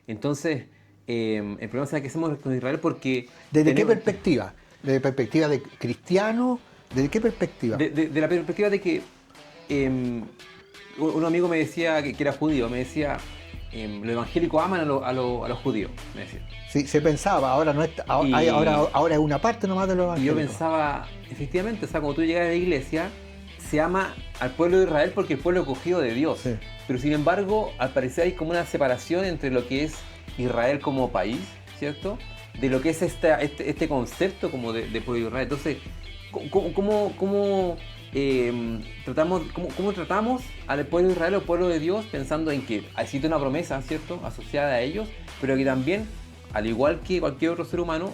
Entonces, el problema es que hacemos con Israel porque ¿Desde qué tenemos, perspectiva? ¿Desde perspectiva de cristiano? ¿Desde qué perspectiva? de la perspectiva de que un amigo me decía que era judío, me decía, los evangélicos aman a los judíos, me decía. Sí, se pensaba, ahora no es, Y, ahora es una parte nomás de los y yo evangélicos. pensaba, efectivamente, o sea, cuando tú llegas a la iglesia, se ama al pueblo de Israel porque el pueblo escogido de Dios. Sí. Pero sin embargo, al parecer hay como una separación entre lo que es Israel como país, ¿cierto? De lo que es este concepto como de pueblo de Israel. Entonces, ¿cómo tratamos al pueblo de Israel o pueblo de Dios pensando en que existe una promesa, ¿cierto? Asociada a ellos, pero que también, al igual que cualquier otro ser humano,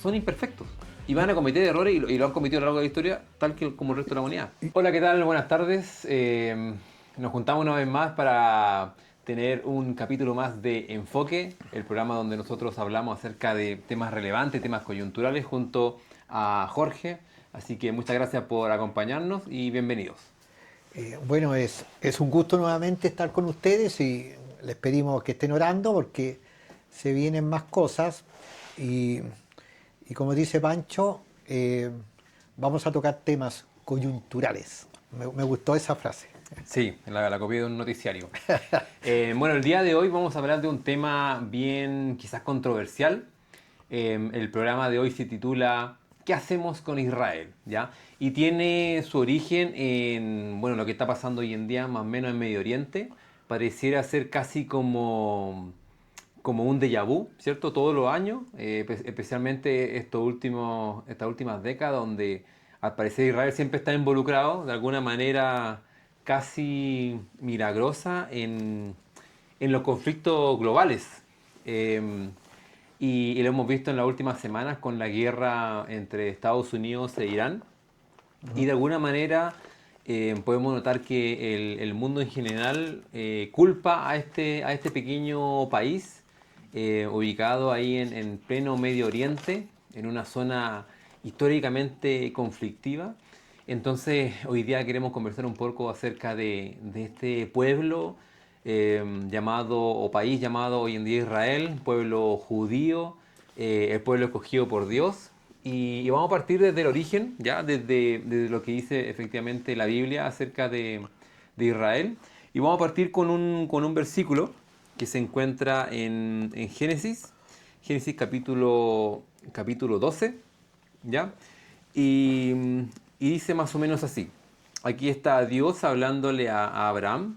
son imperfectos. Y van a cometer errores y lo han cometido a lo largo de la historia, tal que como el resto de la humanidad. Hola, ¿qué tal? Buenas tardes. Nos juntamos una vez más para tener un capítulo más de Enfoque, el programa donde nosotros hablamos acerca de temas relevantes, temas coyunturales, junto a Jorge. Así que muchas gracias por acompañarnos y bienvenidos. Bueno, es un gusto nuevamente estar con ustedes y les pedimos que estén orando porque se vienen más cosas y, y como dice Pancho, vamos a tocar temas coyunturales. Me gustó esa frase. Sí, la copié de un noticiario. Bueno, el día de hoy vamos a hablar de un tema bien quizás controversial. El programa de hoy se titula ¿Qué hacemos con Israel? ¿Ya? Y tiene su origen en bueno, lo que está pasando hoy en día, más o menos en Medio Oriente. Pareciera ser casi como un déjà vu, ¿cierto? Todos los años, especialmente estas últimas décadas, donde al parecer Israel siempre está involucrado de alguna manera casi milagrosa en los conflictos globales. Eh, y lo hemos visto en las últimas semanas con la guerra entre Estados Unidos e Irán. Y de alguna manera podemos notar que el mundo en general culpa a este pequeño país ubicado ahí en pleno Medio Oriente, en una zona históricamente conflictiva. Entonces, hoy día queremos conversar un poco acerca de este pueblo llamado, o país llamado hoy en día Israel, pueblo judío, el pueblo escogido por Dios. Y vamos a partir desde el origen, ya desde lo que dice efectivamente la Biblia acerca de Israel. Y vamos a partir con un versículo que se encuentra en Génesis, Génesis capítulo 12, ¿ya? Y, y dice más o menos así. Aquí está Dios hablándole a Abraham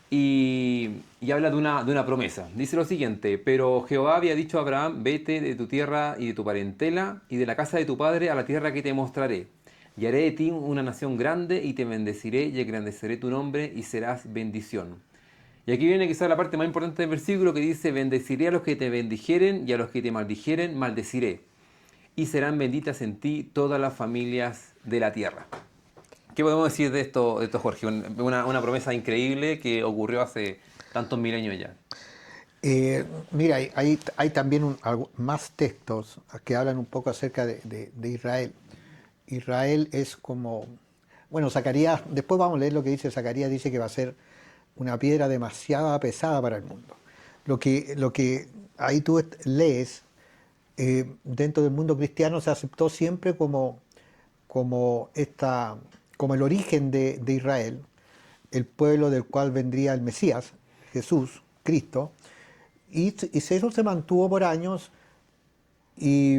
y habla de una promesa. Dice lo siguiente, pero Jehová había dicho a Abraham, vete de tu tierra y de tu parentela y de la casa de tu padre a la tierra que te mostraré. Y haré de ti una nación grande y te bendeciré y engrandeceré tu nombre y serás bendición. Y aquí viene quizás la parte más importante del versículo que dice, bendeciré a los que te bendijeren y a los que te maldijeren, maldeciré. Y serán benditas en ti todas las familias de la tierra. ¿Qué podemos decir de esto Jorge? Una promesa increíble que ocurrió hace tantos milenios ya. Mira, hay también más textos que hablan un poco acerca de Israel. Israel es como, bueno, Zacarías, después vamos a leer lo que dice Zacarías, dice que va a ser una piedra demasiado pesada para el mundo. Lo que ahí tú lees, dentro del mundo cristiano se aceptó siempre como, esta, como el origen de Israel, el pueblo del cual vendría el Mesías, Jesús, Cristo, y eso se mantuvo por años y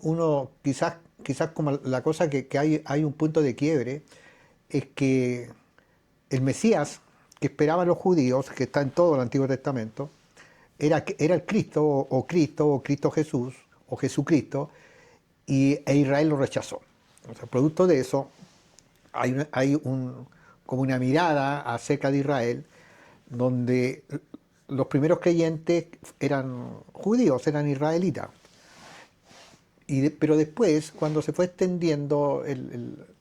uno quizás como la cosa que hay un punto de quiebre es que el Mesías que esperaban los judíos, que está en todo el Antiguo Testamento, era el Cristo o Cristo Jesús o Jesucristo e Israel lo rechazó. O sea, producto de eso como una mirada acerca de Israel donde los primeros creyentes eran judíos, eran israelitas. Pero después, cuando se fue extendiendo,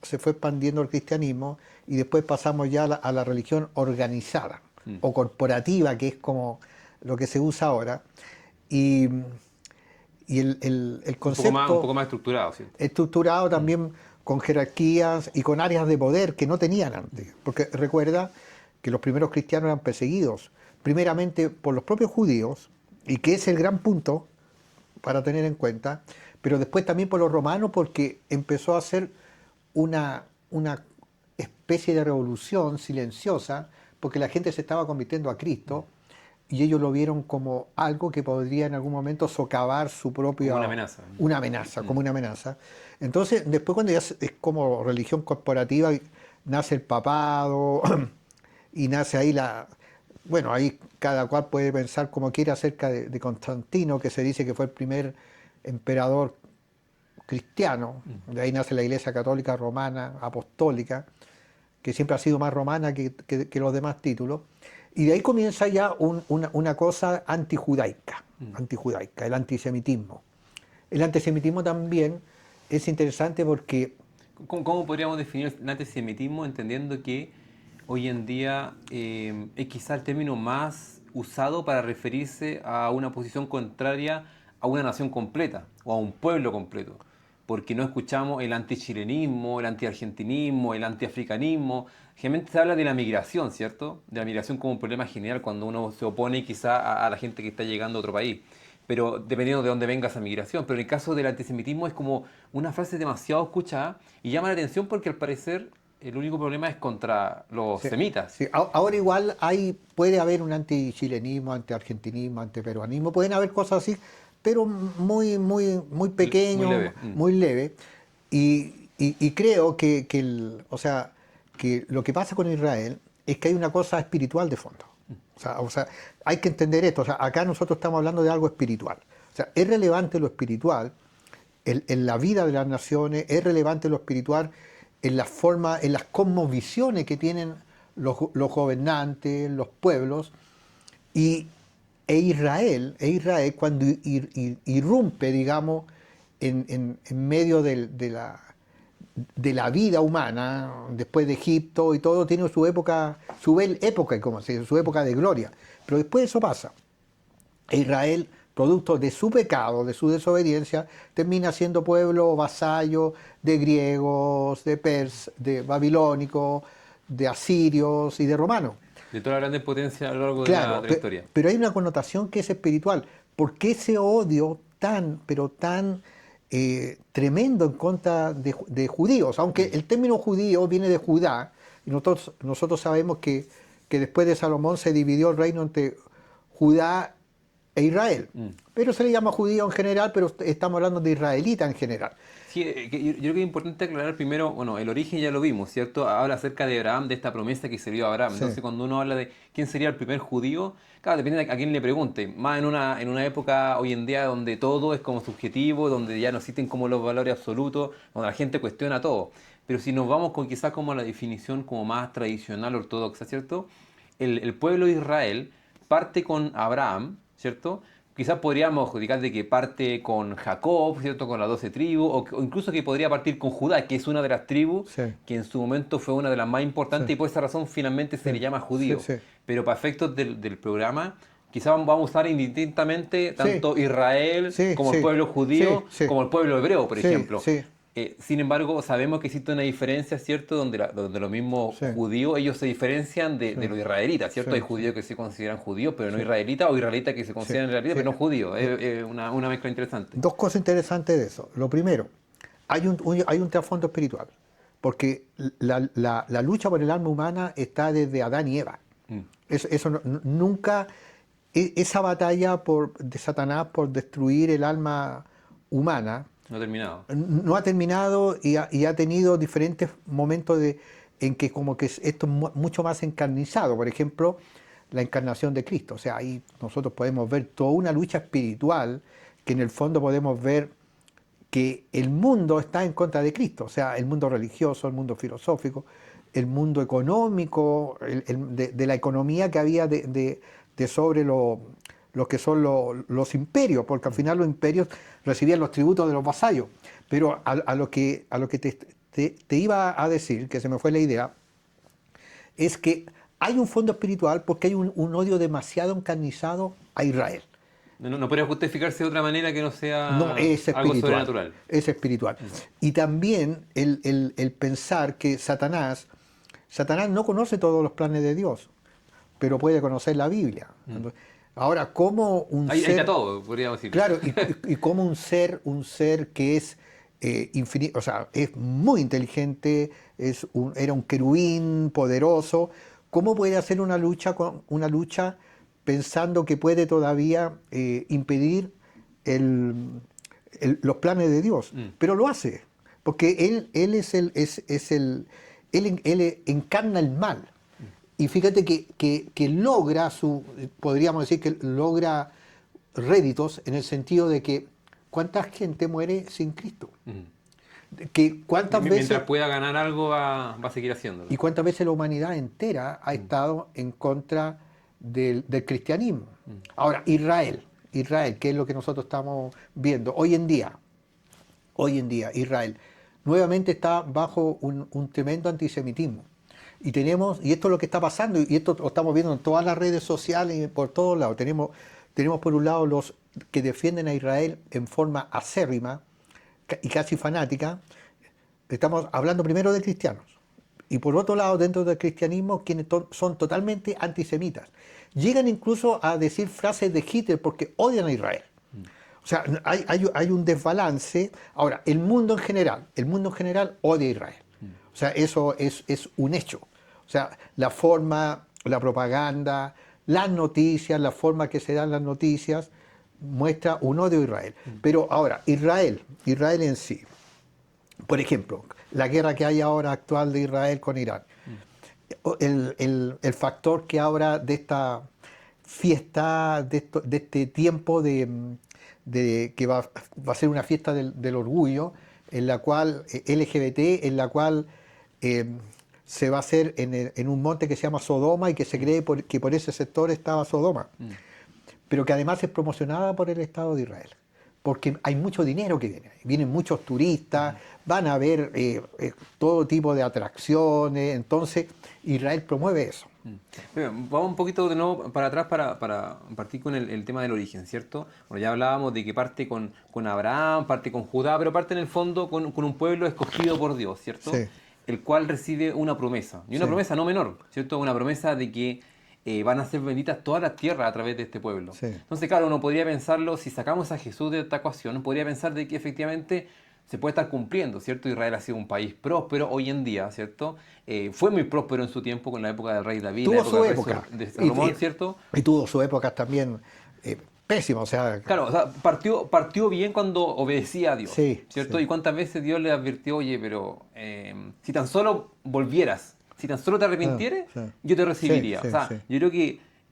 se fue expandiendo el cristianismo y después pasamos ya a la religión organizada Mm. o corporativa, que es como lo que se usa ahora. Y, y el Un concepto poco más estructurado, ¿cierto? estructurado Mm. también con jerarquías y con áreas de poder que no tenían Mm. antes. Porque recuerda que los primeros cristianos eran perseguidos, primeramente por los propios judíos y que es el gran punto para tener en cuenta, pero después también por los romanos porque empezó a ser una especie de revolución silenciosa, porque la gente se estaba convirtiendo a Cristo y ellos lo vieron como algo que podría en algún momento socavar su propia... Como una amenaza. Una amenaza, como una amenaza. Entonces, después cuando ya es como religión corporativa, nace el papado y nace ahí la... Bueno, ahí cada cual puede pensar como quiere acerca de Constantino, que se dice que fue el primer emperador cristiano, de ahí nace la Iglesia Católica Romana, Apostólica, que siempre ha sido más romana que los demás títulos, y de ahí comienza ya una cosa antijudaica, el antisemitismo. El antisemitismo también es interesante porque... ¿Cómo podríamos definir el antisemitismo entendiendo que hoy en día es quizá el término más usado para referirse a una posición contraria a una nación completa o a un pueblo completo? Porque no escuchamos el antichilenismo, el antiargentinismo, el antiafricanismo. Generalmente se habla de la migración, ¿cierto? De la migración como un problema general cuando uno se opone quizá a la gente que está llegando a otro país. Pero dependiendo de dónde venga esa migración. Pero en el caso del antisemitismo es como una frase demasiado escuchada y llama la atención porque al parecer el único problema es contra los Sí, semitas. sí. Ahora igual puede haber un antichilenismo, antiargentinismo, antiperuanismo, pueden haber cosas así, pero muy pequeño, Muy leve. muy leve. Y creo o sea, que lo que pasa con Israel es que hay una cosa espiritual de fondo. O sea, hay que entender esto. O sea, acá nosotros estamos hablando de algo espiritual. O sea, es relevante lo espiritual en la vida de las naciones, es relevante lo espiritual en la forma, en las cosmovisiones que tienen los gobernantes, los pueblos, y, Israel cuando irrumpe, digamos, en medio de la vida humana, después de Egipto y todo, tiene su época, como se dice, su época de gloria. Pero después eso pasa. Israel, producto de su pecado, de su desobediencia, termina siendo pueblo vasallo de griegos, de babilónicos, de asirios y de romanos. De toda la grande potencia a lo largo Claro, de la historia. pero hay una connotación que es espiritual. ¿Por qué ese odio pero tan tremendo en contra de judíos? Aunque el término judío viene de Judá, y nosotros sabemos que después de Salomón se dividió el reino entre Judá e Israel. Pero se le llama judío en general, pero estamos hablando de israelita en general. Sí, yo creo que es importante aclarar primero, bueno, el origen ya lo vimos, ¿cierto? Habla acerca de Abraham, de esta promesa que se dio a Abraham. Sí. Entonces, cuando uno habla de quién sería el primer judío, claro, depende de a quién le pregunte. Más en una época hoy en día donde todo es como subjetivo, donde ya no existen como los valores absolutos, donde la gente cuestiona todo. Pero si nos vamos con quizás como la definición como más tradicional ortodoxa, ¿cierto? El pueblo de Israel parte con Abraham, ¿cierto? Quizás podríamos adjudicar de que parte con Jacob, ¿cierto? Con las 12 tribus, o incluso que podría partir con Judá, que es una de las tribus Sí. que en su momento fue una de las más importantes Sí. y por esa razón finalmente se le llama Sí, judío. sí. Pero para efectos del programa, quizás vamos a usar indistintamente tanto Sí. Israel Sí, como el sí. pueblo Sí, judío, sí. como el pueblo hebreo, por Sí, ejemplo. sí, Sin embargo, sabemos que existe una diferencia, ¿cierto? Donde los mismos sí, judíos, ellos se diferencian sí, de los israelitas, ¿cierto? Hay sí, judíos que se consideran judíos, pero no sí, israelitas, o israelitas que se sí, consideran israelitas, sí. pero no judíos. Eh, Es una mezcla interesante. Dos cosas interesantes de eso. Lo primero, hay un trasfondo espiritual, porque la lucha por el alma humana está desde Adán y Eva. Mm. Eso nunca, esa batalla de Satanás por destruir el alma humana No he terminado. no ha terminado y ha tenido diferentes momentos en que como que esto es mucho más encarnizado. Por ejemplo, la encarnación de Cristo. O sea, ahí nosotros podemos ver toda una lucha espiritual que en el fondo podemos ver que el mundo está en contra de Cristo. O sea, el mundo religioso, el mundo filosófico, el mundo económico, de la economía que había de sobre lo que son los imperios, porque al final los imperios recibían los tributos de los vasallos. Pero a lo que te iba a decir, que se me fue la idea, es que hay un fondo espiritual porque hay un odio demasiado encarnizado a Israel. No podría justificarse de otra manera que no No, sea es algo espiritual. sobrenatural. Es espiritual. Y también el pensar que Satanás no conoce todos los planes de Dios, pero puede conocer la Biblia. Ahora, ¿cómo un Ahí ser... está todo, podríamos decir. Claro, y como un ser que es infinito, o sea, es muy inteligente, era un querubín poderoso, ¿cómo puede hacer una lucha pensando que puede todavía impedir los planes de Dios? Mm, Pero lo hace, porque él él encarna el mal. Y fíjate que logra podríamos decir que logra réditos en el sentido de que cuánta gente muere sin Cristo, mm. que cuántas veces Mientras pueda ganar algo, va a seguir haciéndolo. y cuántas veces la humanidad entera ha Mm, estado en contra del cristianismo. mm, Ahora, Israel, que es lo que nosotros estamos viendo hoy en día, Israel, nuevamente está bajo un tremendo antisemitismo. Y esto es lo que está pasando, y esto lo estamos viendo en todas las redes sociales y por todos lados. Tenemos por un lado los que defienden a Israel en forma acérrima y casi fanática. Estamos hablando primero de cristianos. Y por otro lado, dentro del cristianismo, quienes son totalmente antisemitas. Llegan incluso a decir frases de Hitler porque odian a Israel. O sea, hay un desbalance. Ahora, el mundo en general odia a Israel. O sea, eso es un hecho. O sea, la forma, la propaganda, las noticias, la forma que se dan las noticias, muestra un odio a Israel. Pero ahora, Israel en sí, por ejemplo, la guerra que hay ahora actual de Israel con Irán, el factor que ahora de esta fiesta, de este tiempo que va a ser una fiesta del orgullo, en la cual LGBT, en la cual eh, se va a hacer en un monte que se llama Sodoma y que se cree que por ese sector estaba Sodoma, mm. pero que además es promocionada por el Estado de Israel, porque hay mucho dinero que vienen muchos turistas, van a ver todo tipo de atracciones, entonces Israel promueve eso. Bueno, vamos un poquito de nuevo para atrás para partir con el tema del origen, ¿cierto? Bueno, ya hablábamos de que parte con Abraham, parte con Judá, pero parte en el fondo con un pueblo escogido por Dios, ¿cierto? Sí, El cual recibe una promesa, y una sí, promesa no menor, ¿cierto? Una promesa de que van a ser benditas todas las tierras a través de este pueblo. sí. Entonces, claro, uno podría pensarlo, si sacamos a Jesús de esta ecuación, podría pensar de que efectivamente se puede estar cumpliendo, ¿cierto? Israel ha sido un país próspero hoy en día, ¿cierto? Fue muy próspero en su tiempo con la época del rey David, la Tuvo época su del rey época, de y, Salomón, ¿cierto? y tuvo su época también pésima, o sea, Claro, o sea, partió bien cuando obedecía a Dios, sí, ¿cierto? sí, Y cuántas veces Dios le advirtió, oye, pero si tan solo volvieras, si tan solo te ah, arrepintieres, sí, yo te sí, recibiría. O sí, sea, sí, yo creo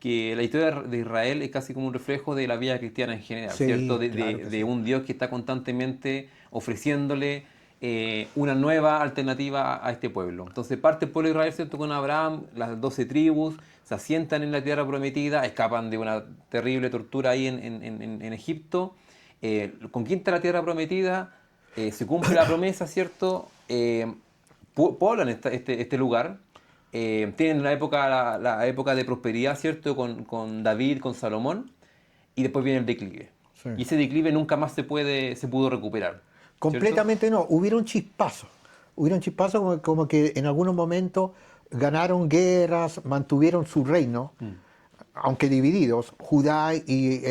que la historia de Israel es casi como un reflejo de la vida cristiana en general, ¿cierto? sí, claro que De sí. un Dios que está constantemente ofreciéndole una nueva alternativa a este pueblo. Entonces parte el pueblo de Israel, ¿cierto? Con Abraham, las 12 tribus, se asientan en la tierra prometida, escapan de una terrible tortura ahí en Egipto, conquista la tierra prometida, se cumple la promesa, ¿cierto? Poblan este lugar, tienen la época de prosperidad, ¿cierto? Con David, con Salomón, y después viene el declive. Sí. Y ese declive nunca más se pudo recuperar, ¿cierto? Completamente no, hubieron chispazos como que en algunos momentos ganaron guerras, mantuvieron su reino, Mm. aunque divididos, Judá y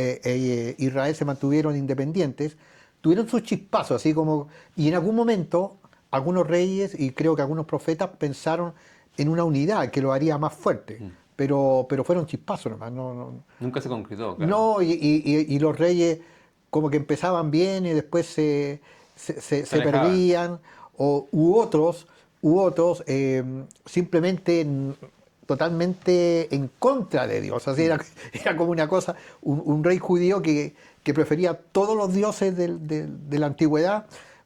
Israel se mantuvieron independientes, tuvieron sus chispazos, así como, y en algún momento algunos reyes y creo que algunos profetas pensaron en una unidad que lo haría más fuerte, Mm. pero fueron chispazos nomás, Nunca se concretó, claro. no, y los reyes como que empezaban bien y después Se se alejaban. perdían, u otros simplemente totalmente en contra de Dios. Así Mm. era como una cosa, un rey judío que prefería todos los dioses de la antigüedad,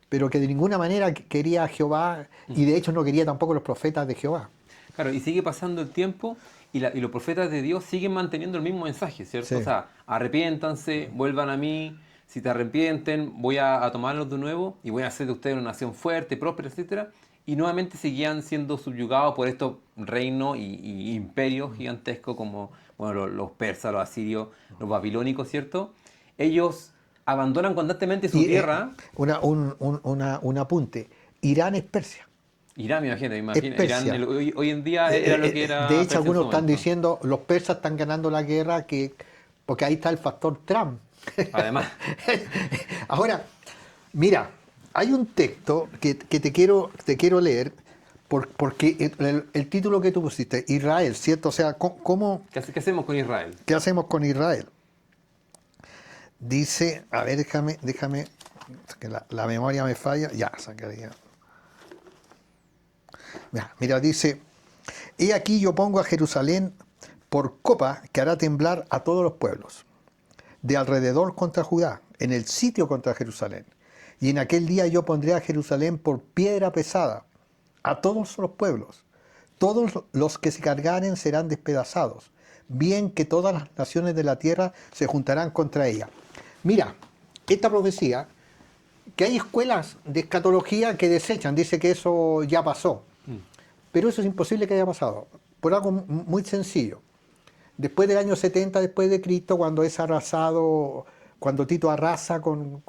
pero que de ninguna manera quería a Jehová y de hecho no quería tampoco los profetas de Jehová. Claro, y sigue pasando el tiempo y los profetas de Dios siguen manteniendo el mismo mensaje, ¿cierto? O Sí, sea, arrepiéntanse, vuelvan a mí, si te arrepienten, voy a tomarlos de nuevo y voy a hacer de ustedes una nación fuerte, próspera, etcétera. Y nuevamente seguían siendo subyugados por estos reinos y imperios gigantescos como bueno, los persas, los asirios, los babilónicos, ¿cierto? Ellos abandonan constantemente su y tierra. un apunte, Irán es Persia. Irán, Es Irán Persia. hoy en día era lo que De era hecho, Persia en su algunos están momento. diciendo los persas están ganando la guerra, que porque ahí está el factor Trump. Además, Ahora, mira, hay un texto que te quiero leer porque el título que tú pusiste, Israel, ¿cierto? O sea, ¿cómo, ¿qué hacemos con Israel? qué hacemos con Israel? Dice, a ver, déjame, que la memoria me falla, ya, sacaría. Mira, dice, he aquí yo pongo a Jerusalén por copa que hará temblar a todos los pueblos, de alrededor contra Judá, en el sitio contra Jerusalén. Y en aquel día yo pondré a Jerusalén por piedra pesada, a todos los pueblos. Todos los que se cargaren serán despedazados, bien que todas las naciones de la tierra se juntarán contra ella. Mira, esta profecía, que hay escuelas de escatología que desechan, dice que eso ya pasó. Pero eso es imposible que haya pasado, por algo muy sencillo. Después del año 70 después de Cristo, cuando es arrasado, cuando Tito arrasa con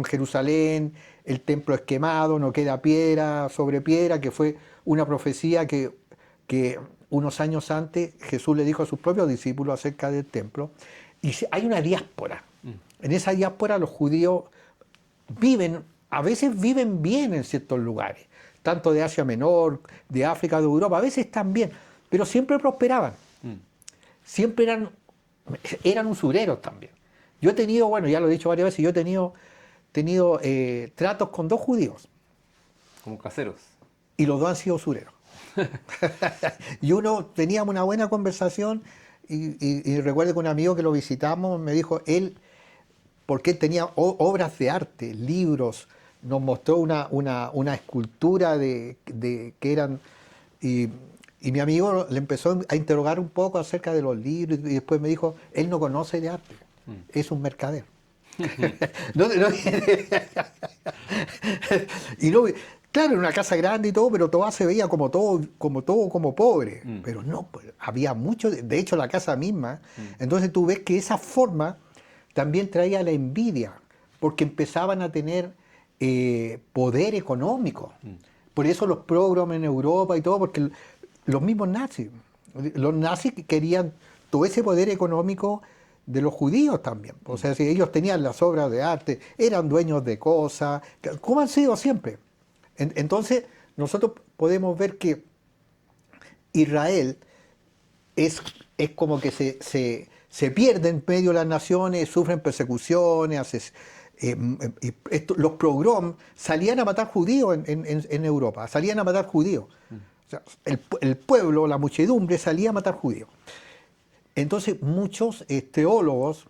Jerusalén, el templo es quemado, no queda piedra sobre piedra, que fue una profecía que unos años antes Jesús le dijo a sus propios discípulos acerca del templo. Y hay una diáspora. En esa diáspora los judíos viven, a veces viven bien en ciertos lugares, tanto de Asia Menor, de África, de Europa, a veces están bien, pero siempre prosperaban. Siempre eran usureros también. Yo he tenido, bueno, ya lo he dicho varias veces, yo he tenido tratos con dos judíos. Como caseros. Y los dos han sido usureros. Y uno, teníamos una buena conversación y recuerdo que un amigo que lo visitamos me dijo, porque él tenía obras de arte, libros, nos mostró una escultura que eran... Y mi amigo le empezó a interrogar un poco acerca de los libros y después me dijo, él no conoce de arte, es un mercader. Y no, claro, en una casa grande y todo, pero todo se veía como pobre. Pero no, pues, había mucho, de hecho la casa misma. Entonces tú ves que esa forma también traía la envidia, porque empezaban a tener poder económico. Por eso los pogroms en Europa y todo, porque los mismos los nazis querían todo ese poder económico de los judíos también. O sea, si ellos tenían las obras de arte, eran dueños de cosas, como han sido siempre. Entonces, nosotros podemos ver que Israel es como que se pierde en medio de las naciones, sufren persecuciones, los pogroms salían a matar judíos en Europa, salían a matar judíos. O sea, el pueblo, la muchedumbre salía a matar judíos. Entonces muchos teólogos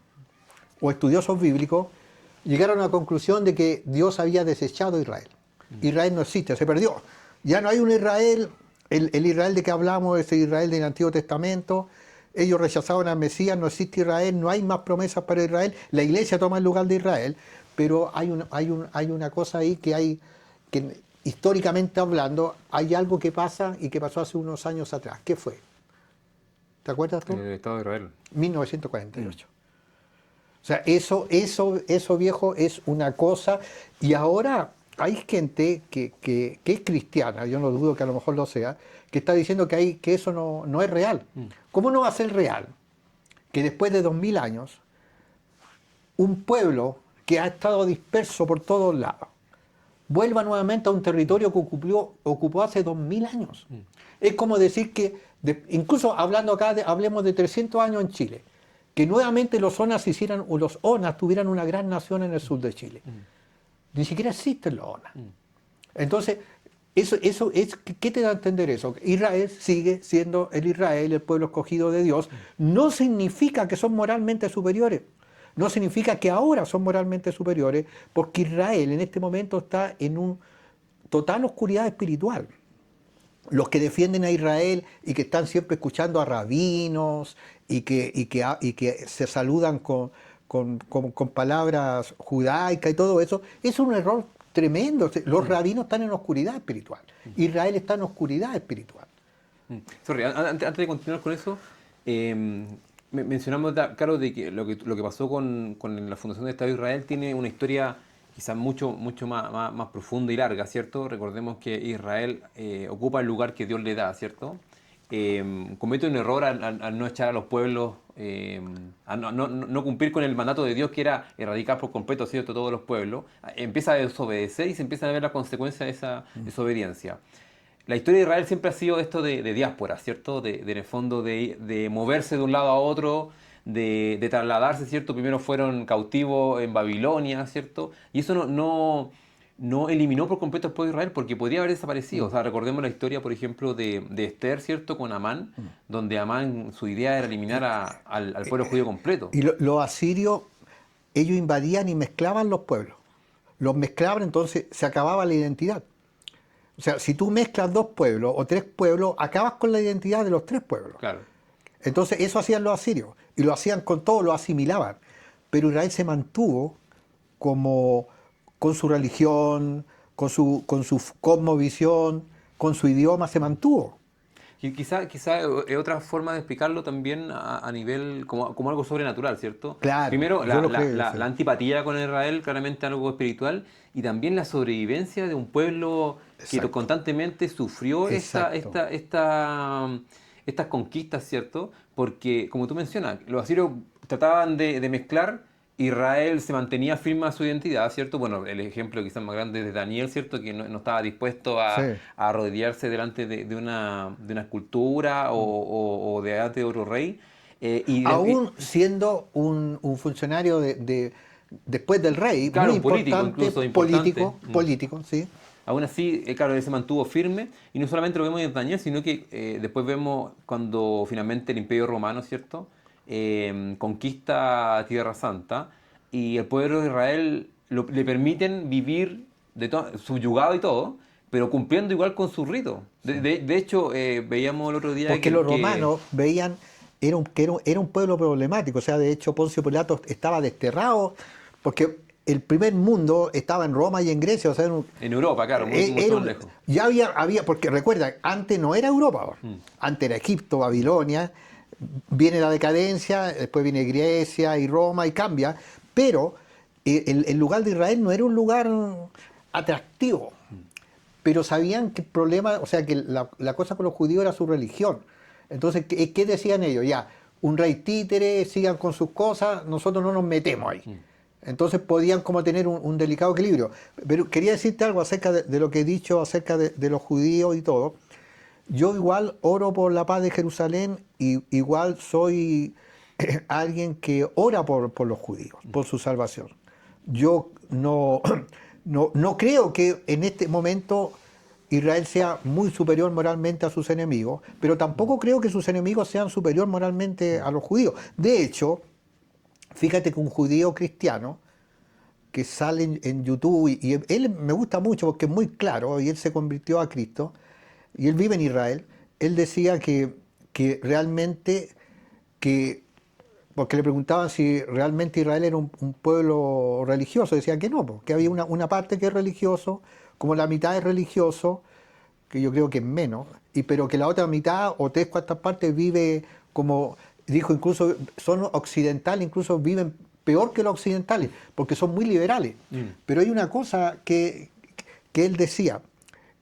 o estudiosos bíblicos llegaron a la conclusión de que Dios había desechado a Israel. Israel no existe, se perdió. Ya no hay un Israel, el Israel de que hablamos es el Israel del Antiguo Testamento. Ellos rechazaron al Mesías, no existe Israel, no hay más promesas para Israel. La iglesia toma el lugar de Israel, pero hay una cosa ahí que históricamente hablando, hay algo que pasa y que pasó hace unos años atrás. ¿Qué fue? ¿Te acuerdas tú? El Estado de Israel. 1948. O sea, eso viejo es una cosa. Y ahora hay gente que es cristiana, yo no dudo que a lo mejor lo sea, que está diciendo que eso no es real. ¿Cómo no va a ser real que después de 2000 años un pueblo que ha estado disperso por todos lados vuelva nuevamente a un territorio que ocupó hace 2000 años? Es como decir que, incluso hablando acá, hablemos de 300 años en Chile, que nuevamente los ONAS tuvieran una gran nación en el sur de Chile. Ni siquiera existen los ONAS. Entonces, ¿qué te da a entender eso? Israel sigue siendo el Israel, el pueblo escogido de Dios. No significa que son moralmente superiores. No significa que ahora son moralmente superiores, porque Israel en este momento está en una total oscuridad espiritual. Los que defienden a Israel y que están siempre escuchando a rabinos y que se saludan con palabras judaicas y todo eso, es un error tremendo. Los rabinos están en oscuridad espiritual. Israel está en oscuridad espiritual. Sorry, antes de continuar con eso, mencionamos, claro, de que lo que pasó con la fundación del Estado de Israel tiene una historia quizás mucho más profunda y larga, ¿cierto? Recordemos que Israel ocupa el lugar que Dios le da, ¿cierto? Comete un error al no echar a los pueblos a no cumplir con el mandato de Dios, que era erradicar por completo, ¿cierto?, todos los pueblos, empieza a desobedecer y se empiezan a ver las consecuencias de esa desobediencia. La historia de Israel siempre ha sido esto de diáspora, ¿cierto? En el fondo de moverse de un lado a otro, de trasladarse, ¿cierto? Primero fueron cautivos en Babilonia, ¿cierto? Y eso no eliminó por completo al pueblo de Israel porque podría haber desaparecido. O sea, recordemos la historia, por ejemplo, de Esther, ¿cierto? Con Amán, donde Amán, su idea era eliminar al pueblo judío completo. Y los asirios, ellos invadían y mezclaban los pueblos. Los mezclaban, entonces se acababa la identidad. O sea, si tú mezclas 2 pueblos o 3 pueblos, acabas con la identidad de los 3 pueblos. Claro. Entonces eso hacían los asirios. Y lo hacían con todo, lo asimilaban. Pero Israel se mantuvo como con su religión, con su cosmovisión, con su idioma, se mantuvo. Y quizá es otra forma de explicarlo también a nivel como algo sobrenatural, ¿cierto? Claro, Primero, yo lo creo, la sí. antipatía con Israel, claramente algo espiritual, y también la sobrevivencia de un pueblo que Exacto. constantemente sufrió Exacto. estas conquistas, ¿cierto? Porque, como tú mencionas, los asirios trataban de mezclar. Israel se mantenía firme a su identidad, ¿cierto? Bueno, el ejemplo quizás más grande es de Daniel, ¿cierto? Que no estaba dispuesto Sí. a arrodillarse delante de una escultura o delante de otro rey. Aún siendo un funcionario después del rey, Claro, muy un político importante, incluso importante. político, sí. Aún así, claro, él se mantuvo firme y no solamente lo vemos en Daniel, sino que después vemos cuando finalmente el Imperio Romano, ¿cierto? Conquista Tierra Santa y el pueblo de Israel le permiten vivir subyugado y todo, pero cumpliendo igual con su rito. De hecho, veíamos el otro día Porque los romanos veían, era un pueblo problemático, o sea, de hecho Poncio Pilato estaba desterrado, porque el primer mundo estaba en Roma y en Grecia, o sea, en Europa, claro, mucho más lejos. ya había, porque recuerda, antes no era Europa, antes era Egipto, Babilonia, viene la decadencia, después viene Grecia y Roma y cambia, pero el lugar de Israel no era un lugar atractivo, pero sabían que el problema, o sea, que la cosa con los judíos era su religión. Entonces, ¿qué decían ellos? Ya, un rey títere, sigan con sus cosas, nosotros no nos metemos ahí. Entonces podían como tener un delicado equilibrio. Pero quería decirte algo acerca de lo que he dicho acerca de los judíos y todo. Yo igual oro por la paz de Jerusalén y igual soy alguien que ora por los judíos, por su salvación. Yo no creo que en este momento Israel sea muy superior moralmente a sus enemigos, pero tampoco creo que sus enemigos sean superior moralmente a los judíos. De hecho, fíjate que un judío cristiano que sale en YouTube, y él me gusta mucho porque es muy claro, y él se convirtió a Cristo, y él vive en Israel, él decía que realmente, porque le preguntaban si realmente Israel era un pueblo religioso, decía que no, que había una parte que es religioso, como la mitad es religioso, que yo creo que es menos, pero que la otra mitad o 3/4 partes vive como, dijo incluso, son occidentales, incluso viven peor que los occidentales, porque son muy liberales. Pero hay una cosa que él decía,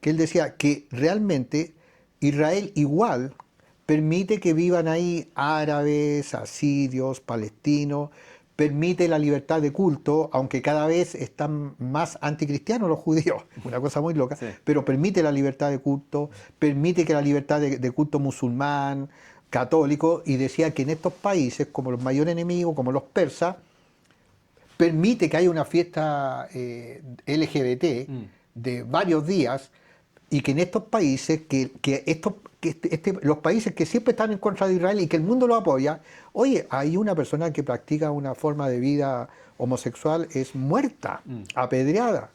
que realmente Israel igual permite que vivan ahí árabes, asirios, palestinos, permite la libertad de culto, aunque cada vez están más anticristianos los judíos, una cosa muy loca, Sí. pero permite la libertad de culto, permite que la libertad de culto musulmán, católico, y decía que en estos países, como los mayores enemigos, como los persas, permite que haya una fiesta LGBT de varios días, y que en estos países, los países que siempre están en contra de Israel y que el mundo lo apoya, oye, hay una persona que practica una forma de vida homosexual, es muerta, apedreada.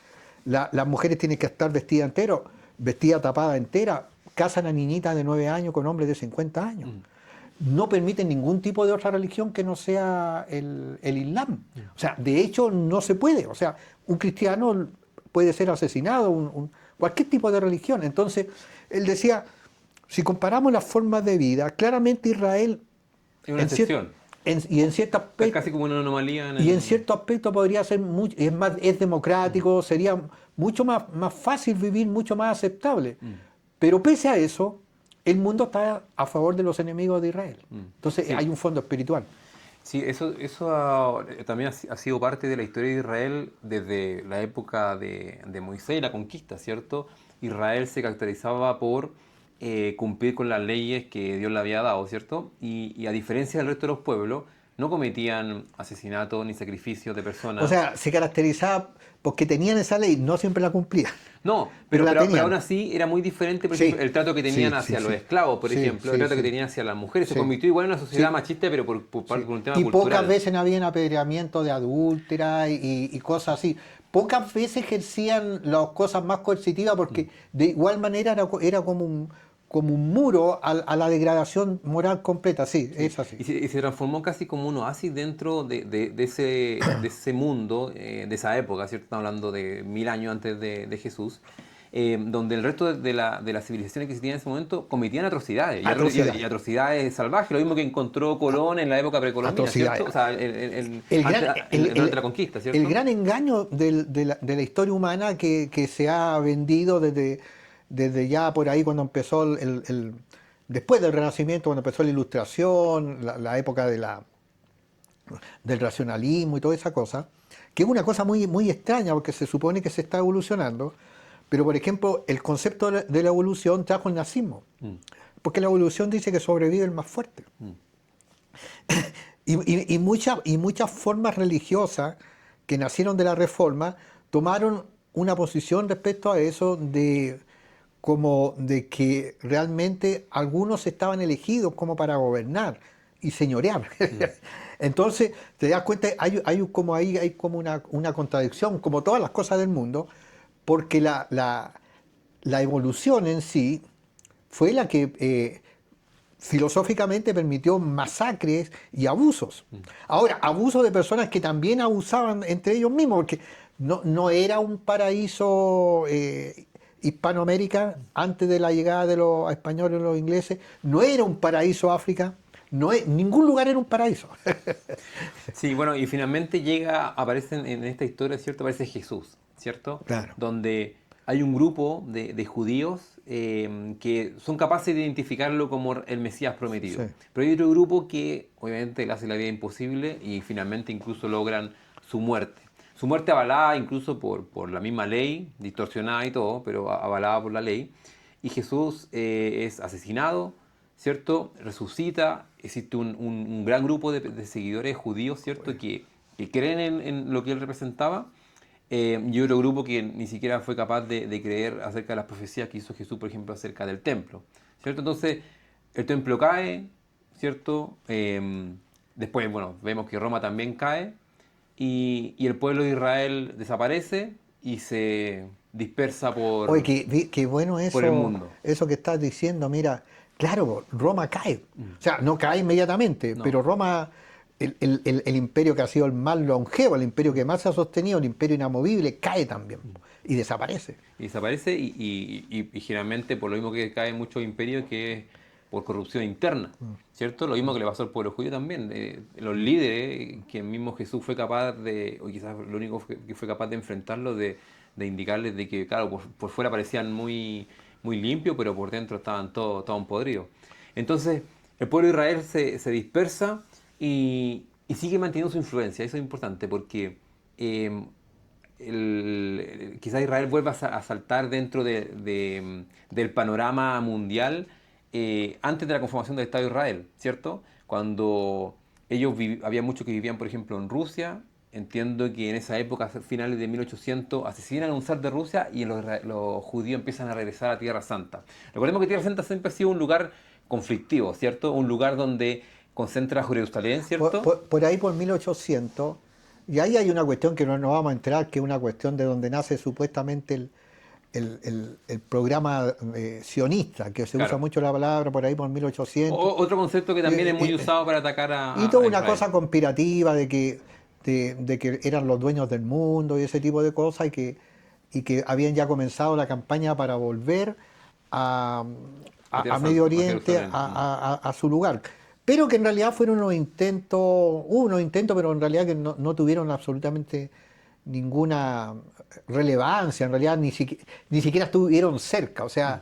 Las mujeres tienen que estar vestidas entero, vestida tapada entera, casan a niñitas de 9 años con hombres de 50 años. No permiten ningún tipo de otra religión que no sea el Islam. O sea, de hecho no se puede. O sea, un cristiano puede ser asesinado, cualquier tipo de religión. Entonces, él decía, si comparamos las formas de vida, claramente Israel Es una excepción. y en cierto Es aspecto, casi como una anomalía. y en cierto aspecto podría ser mucho, es democrático, sería mucho más fácil vivir, mucho más aceptable. Pero pese a eso, el mundo está a favor de los enemigos de Israel. Entonces Sí. hay un fondo espiritual. Sí, eso también ha sido parte de la historia de Israel desde la época de Moisés y la conquista, ¿cierto? Israel se caracterizaba por cumplir con las leyes que Dios le había dado, ¿cierto? Y a diferencia del resto de los pueblos, no cometían asesinatos ni sacrificios de O personas. sea, se caracterizaba porque tenían esa ley, no siempre la cumplían, No, pero la pero aún tenían. así era muy diferente, por Sí, ejemplo, el trato que tenían sí, sí, hacia los sí. esclavos, por Sí, ejemplo, el sí, trato que sí, tenían hacia las mujeres. Se sí, convirtió igual en una sociedad sí, machista, pero sí. por un tema Y pocas cultural. veces habían apedreamiento de adúltera y cosas así. Pocas veces ejercían las cosas más coercitivas porque de igual manera era como un muro a la degradación moral completa. Sí, Sí, es así. y se transformó casi como un oasis dentro de ese mundo, de esa época, ¿cierto? Estamos hablando de 1000 años antes de Jesús, donde el resto de las civilizaciones que existían en ese momento cometían atrocidades, y Atrocidades. atrocidades salvajes, lo mismo que encontró Colón en la época precolombina, ¿cierto? Atrocidades. O sea, El gran, durante la conquista, el ¿cierto? gran engaño de la historia humana que se ha vendido desde ya por ahí cuando empezó después del Renacimiento, cuando empezó la Ilustración, la época del racionalismo y toda esa cosa, que es una cosa muy, muy extraña porque se supone que se está evolucionando, pero por ejemplo el concepto de la evolución trajo el nazismo, Mm, porque la evolución dice que sobrevive el más fuerte. mm, Y muchas formas religiosas que nacieron de la Reforma tomaron una posición respecto a eso como de que realmente algunos estaban elegidos como para gobernar y señorear. mm. Entonces, te das cuenta, hay como una contradicción, como todas las cosas del mundo, porque la evolución en sí fue la que filosóficamente permitió masacres y abusos. Ahora, abusos de personas que también abusaban entre ellos mismos, porque no era un paraíso Hispanoamérica antes de la llegada de los españoles y los ingleses, no era un paraíso África, ningún lugar era un paraíso. Sí, bueno, y finalmente aparece en esta historia, ¿cierto? Aparece Jesús, ¿cierto? Claro. Donde hay un grupo de judíos que son capaces de identificarlo como el Mesías Sí. prometido. Pero hay otro grupo que obviamente le hace la vida imposible y finalmente incluso logran su muerte. Su muerte avalada incluso por la misma ley, distorsionada y todo, pero avalada por la ley. Y Jesús es asesinado, ¿cierto? Resucita, existe un gran grupo de seguidores judíos, ¿cierto? Que creen en lo que él representaba, y otro grupo que ni siquiera fue capaz de creer acerca de las profecías que hizo Jesús, por ejemplo, acerca del templo, ¿cierto? Entonces, el templo cae, ¿cierto? Después, bueno, vemos que Roma también cae, y el pueblo de Israel desaparece y se dispersa Oye, qué bueno por el eso, mundo. eso que estás diciendo. Mira, claro, Roma cae. O sea, no cae inmediatamente, No. pero Roma, el imperio que ha sido el más longevo, el imperio que más se ha sostenido, el imperio inamovible, cae también y desaparece. Y desaparece y generalmente por lo mismo que caen muchos imperios que es por corrupción interna, ¿cierto? Lo mismo que le pasó al pueblo judío también. Los líderes, que mismo Jesús fue capaz o quizás lo único que fue capaz de enfrentarlos, de indicarles de que, claro, por fuera parecían muy, muy limpios, pero por dentro estaban todos podridos. Entonces, el pueblo de Israel se dispersa y sigue manteniendo su influencia. Eso es importante porque eh, quizás Israel vuelva a saltar dentro del panorama mundial antes de la conformación del Estado de Israel, ¿cierto? Cuando había muchos que vivían, por ejemplo, en Rusia. Entiendo que en esa época, a finales de 1800, asesinan a un zar de Rusia y los judíos empiezan a regresar a Tierra Santa. Recordemos que Tierra Santa siempre ha sido un lugar conflictivo, ¿cierto? Un lugar donde concentra Jerusalén, Por, ¿cierto? por- por ahí por 1800, y ahí hay una cuestión que no nos vamos a enterar, que es una cuestión de donde nace supuestamente el programa sionista, que se usa Claro. mucho la palabra por ahí por 1800. Otro concepto que también es Eh, muy eh, usado para atacar Y toda a una Israel. cosa conspirativa de que eran los dueños del mundo y ese tipo de cosas y que habían ya comenzado la campaña para volver a, A Tierra a Medio Santa, a Oriente, Jerusalén. a su lugar. Pero que en realidad fueron hubo unos intentos, pero en realidad que no tuvieron absolutamente ninguna relevancia, en realidad ni siquiera estuvieron cerca. O sea,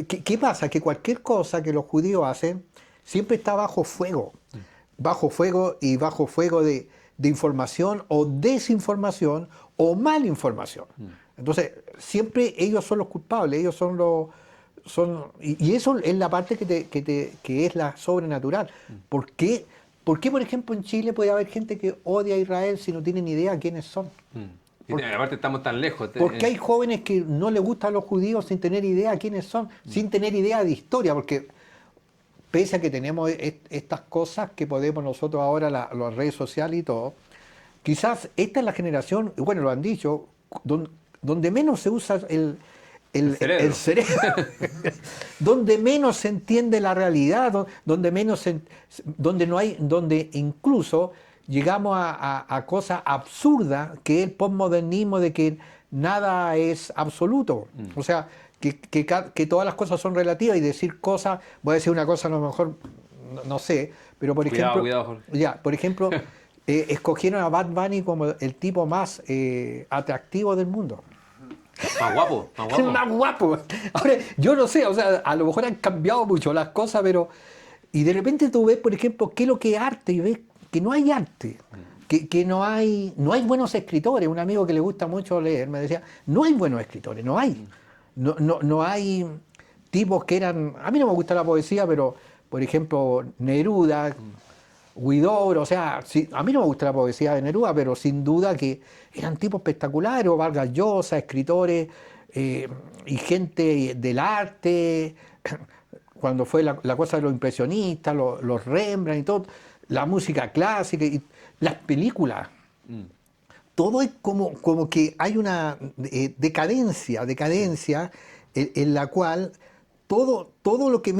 ¿Qué pasa? Que cualquier cosa que los judíos hacen siempre está bajo fuego y bajo fuego de información o desinformación o malinformación. Entonces, siempre ellos son los culpables, ellos son los... y eso es la parte que es la sobrenatural. ¿Por qué, por ejemplo, en Chile puede haber gente que odia a Israel si no tienen idea quiénes son? Y aparte estamos tan lejos. Porque hay jóvenes que no les gustan los judíos sin tener idea quiénes son, sin tener idea de historia, porque pese a que tenemos estas cosas que podemos nosotros ahora, las redes sociales y todo, quizás esta es la generación, bueno, lo han dicho, donde menos se usa el cerebro. Donde menos se entiende la realidad, donde incluso llegamos a cosas absurdas, que es el postmodernismo de que nada es absoluto. O sea, que todas las cosas son relativas y decir cosas, voy a decir una cosa a lo mejor, no sé, pero por ejemplo, cuidado, por ejemplo, escogieron a Bad Bunny como el tipo más atractivo del mundo. Más guapo, más guapo. Más guapo. Ahora, yo no sé, o sea, a lo mejor han cambiado mucho las cosas, pero... Y de repente tú ves, por ejemplo, qué es lo que es arte y ves que no hay arte, que no hay buenos escritores. Un amigo que le gusta mucho leer me decía, no hay buenos escritores, no hay. No hay tipos que eran... A mí no me gusta la poesía, pero, por ejemplo, Neruda... Huidobro, o sea, a mí no me gusta la poesía de Neruda, pero sin duda que eran tipos espectaculares, o Vargas Llosa, escritores y gente del arte, cuando fue la cosa de los impresionistas, los Rembrandt y todo, la música clásica y las películas. Todo es como que hay una decadencia en la cual todo lo que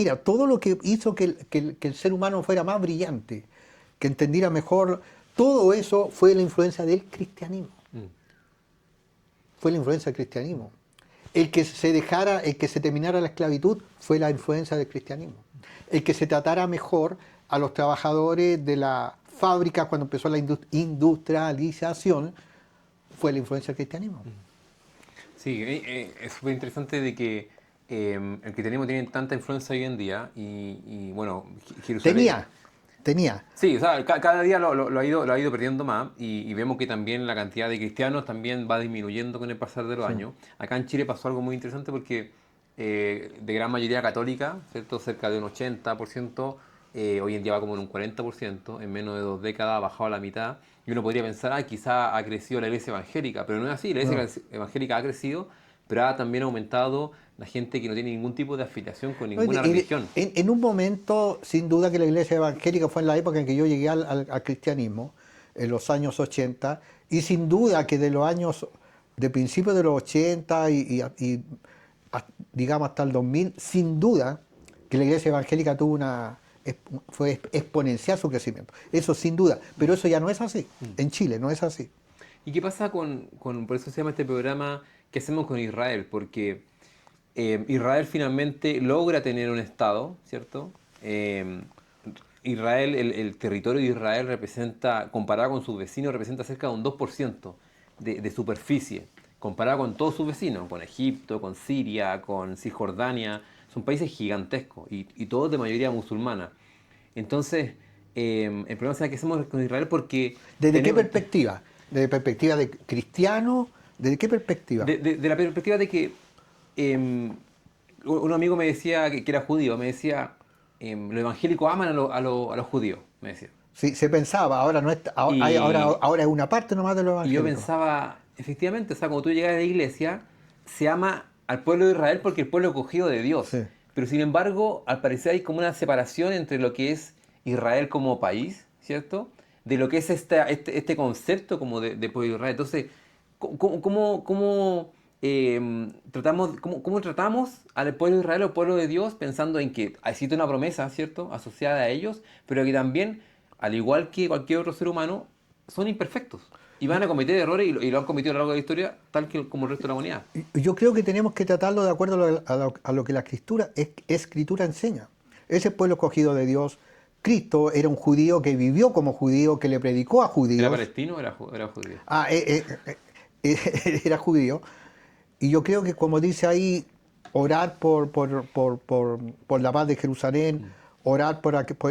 hizo que el ser humano fuera más brillante, que entendiera mejor, todo eso fue la influencia del cristianismo. Fue la influencia del cristianismo. El que se terminara la esclavitud fue la influencia del cristianismo. El que se tratara mejor a los trabajadores de la fábrica cuando empezó la industrialización fue la influencia del cristianismo. Sí, es súper interesante de que el cristianismo tiene tanta influencia hoy en día y bueno, Jerusalén... Tenía. Sí, o sea, cada día lo ha ido perdiendo más y vemos que también la cantidad de cristianos también va disminuyendo con el pasar de los años. Acá en Chile pasó algo muy interesante porque de gran mayoría católica, ¿cierto? Cerca de un 80%, hoy en día va como en un 40%, en menos de 2 décadas ha bajado a la mitad. Y uno podría pensar, quizá ha crecido la iglesia evangélica, pero no es así, la iglesia evangélica ha crecido, pero ha también aumentado la gente que no tiene ningún tipo de afiliación con ninguna religión. En un momento, sin duda que la iglesia evangélica fue en la época en que yo llegué al cristianismo, en los años 80, y sin duda que de principios de los 80 digamos hasta el 2000, sin duda que la iglesia evangélica fue exponencial su crecimiento. Eso sin duda, pero eso ya no es así. En Chile no es así. ¿Y qué pasa por eso se llama este programa, qué hacemos con Israel? Porque Israel finalmente logra tener un Estado, ¿cierto? Israel, el territorio de Israel representa, comparado con sus vecinos, representa cerca de un 2% de superficie, comparado con todos sus vecinos, con Egipto, con Siria, con Cisjordania, son países gigantescos y todos de mayoría musulmana. Entonces, el problema es que hacemos con Israel porque... ¿Desde qué perspectiva? ¿Desde perspectiva de cristiano? ¿Desde qué perspectiva? De la perspectiva de que un amigo me decía que era judío, me decía, los evangélicos aman a los judíos, me decía. Sí, se pensaba, ahora no es, ahora es una parte nomás de los evangélicos. Y yo pensaba, efectivamente, o sea, cuando tú llegas a la iglesia, se ama al pueblo de Israel porque el pueblo es escogido de Dios. Sí. Pero sin embargo, al parecer hay como una separación entre lo que es Israel como país, ¿cierto? De lo que es este concepto como de pueblo de Israel. Entonces, ¿cómo tratamos al pueblo de Israel o pueblo de Dios pensando en que existe una promesa, ¿cierto?, asociada a ellos, pero que también, al igual que cualquier otro ser humano, son imperfectos y van a cometer errores y lo han cometido a lo largo de la historia, tal como el resto de la humanidad. Yo creo que tenemos que tratarlo de acuerdo a lo que la escritura enseña. Ese pueblo escogido de Dios, Cristo era un judío que vivió como judío, que le predicó a judíos. ¿Era palestino o era judío? Era judío. Y yo creo que, como dice ahí, orar por la paz de Jerusalén, orar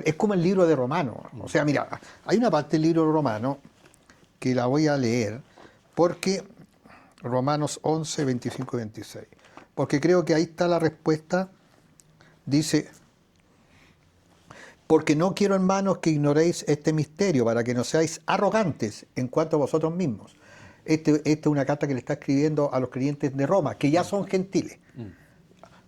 es como el libro de Romanos. O sea, mira, hay una parte del libro de Romanos que la voy a leer, porque Romanos 11, 25 y 26. Porque creo que ahí está la respuesta. Dice, porque no quiero, hermanos, que ignoréis este misterio, para que no seáis arrogantes en cuanto a vosotros mismos. Esta es una carta que le está escribiendo a los creyentes de Roma, que ya son gentiles.